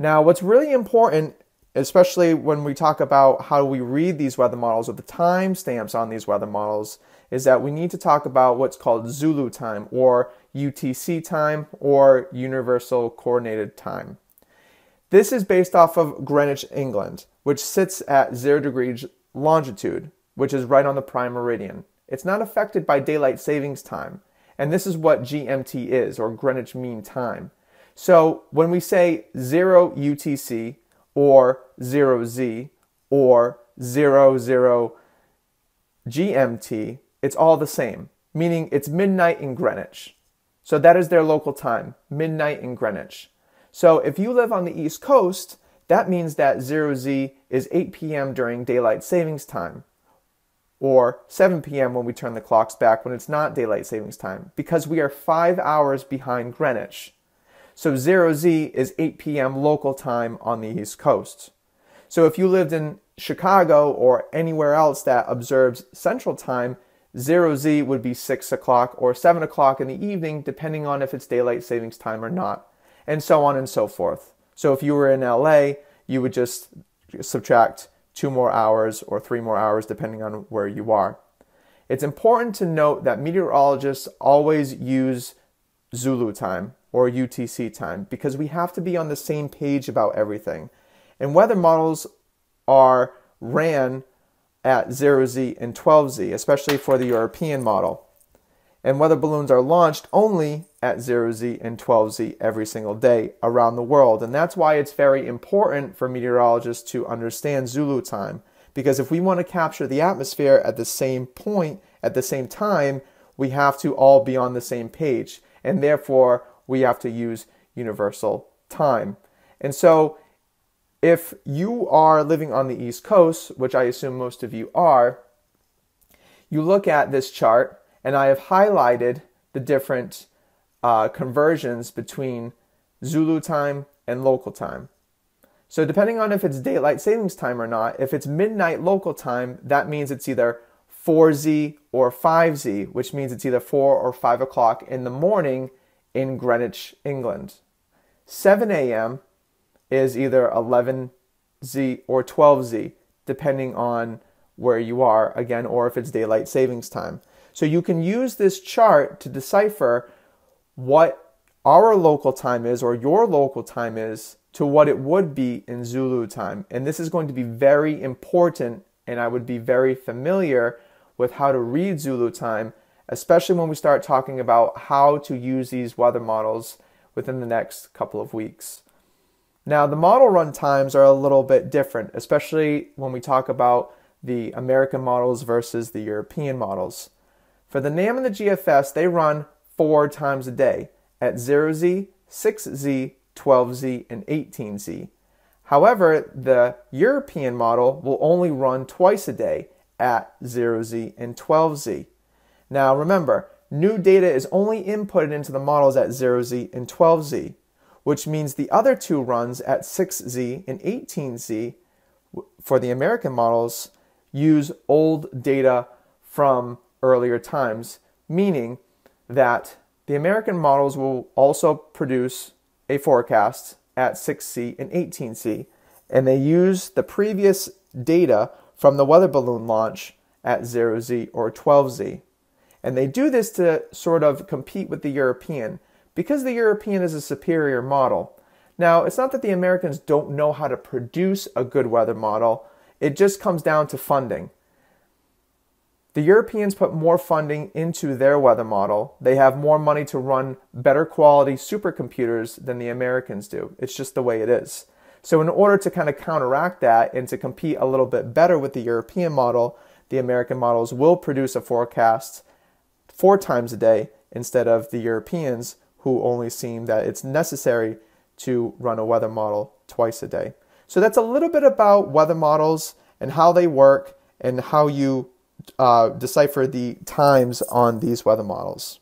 Now, what's really important, especially when we talk about how we read these weather models or the timestamps on these weather models, is that we need to talk about what's called Zulu time or UTC time or Universal Coordinated Time. This is based off of Greenwich, England, which sits at 0 degrees longitude, which is right on the prime meridian. It's not affected by daylight savings time, and this is what GMT is, or Greenwich Mean Time. So when we say 0 UTC or 0Z or 00 GMT, it's all the same, meaning it's midnight in Greenwich. So that is their local time, midnight in Greenwich. So if you live on the East Coast, that means that 0Z is 8 p.m. during daylight savings time, or 7 p.m. when we turn the clocks back when it's not daylight savings time, because we are 5 hours behind Greenwich. So 0Z is 8 p.m. local time on the East Coast. So if you lived in Chicago or anywhere else that observes Central Time, 0Z would be 6 o'clock or 7 o'clock in the evening, depending on if it's daylight savings time or not, and so on and so forth. So if you were in LA, you would just subtract 2 more hours or 3 more hours, depending on where you are. It's important to note that meteorologists always use Zulu time or UTC time because we have to be on the same page about everything. And weather models are ran at 0Z and 12Z, especially for the European model. And weather balloons are launched only at 0Z and 12Z every single day around the world. And that's why it's very important for meteorologists to understand Zulu time. Because if we want to capture the atmosphere at the same point, at the same time, we have to all be on the same page. And therefore, we have to use universal time. And so, if you are living on the East Coast, which I assume most of you are, you look at this chart, and I have highlighted the different conversions between Zulu time and local time. So depending on if it's daylight savings time or not, if it's midnight local time, that means it's either 4Z or 5Z, which means it's either 4 or 5 o'clock in the morning in Greenwich, England. 7 a.m. is either 11Z or 12Z, depending on where you are, again, or if it's daylight savings time. So you can use this chart to decipher what our local time is or your local time is to what it would be in Zulu time. And this is going to be very important, and I would be very familiar with how to read Zulu time, especially when we start talking about how to use these weather models within the next couple of weeks. Now, the model run times are a little bit different, especially when we talk about the American models versus the European models. For the NAM and the GFS, they run 4 times a day at 0Z, 6Z, 12Z, and 18Z. However, the European model will only run twice a day at 0Z and 12Z. Now remember, new data is only inputted into the models at 0Z and 12Z, which means the other 2 runs at 6Z and 18Z for the American models use old data from earlier times, meaning that the American models will also produce a forecast at 6C and 18C, and they use the previous data from the weather balloon launch at 0Z or 12Z. And they do this to sort of compete with the European, because the European is a superior model. Now, it's not that the Americans don't know how to produce a good weather model, it just comes down to funding. The Europeans put more funding into their weather model. They have more money to run better quality supercomputers than the Americans do. It's just the way it is. So in order to kind of counteract that and to compete a little bit better with the European model, the American models will produce a forecast 4 times a day instead of the Europeans, who only seem that it's necessary to run a weather model twice a day. So that's a little bit about weather models and how they work and how you decipher the times on these weather models.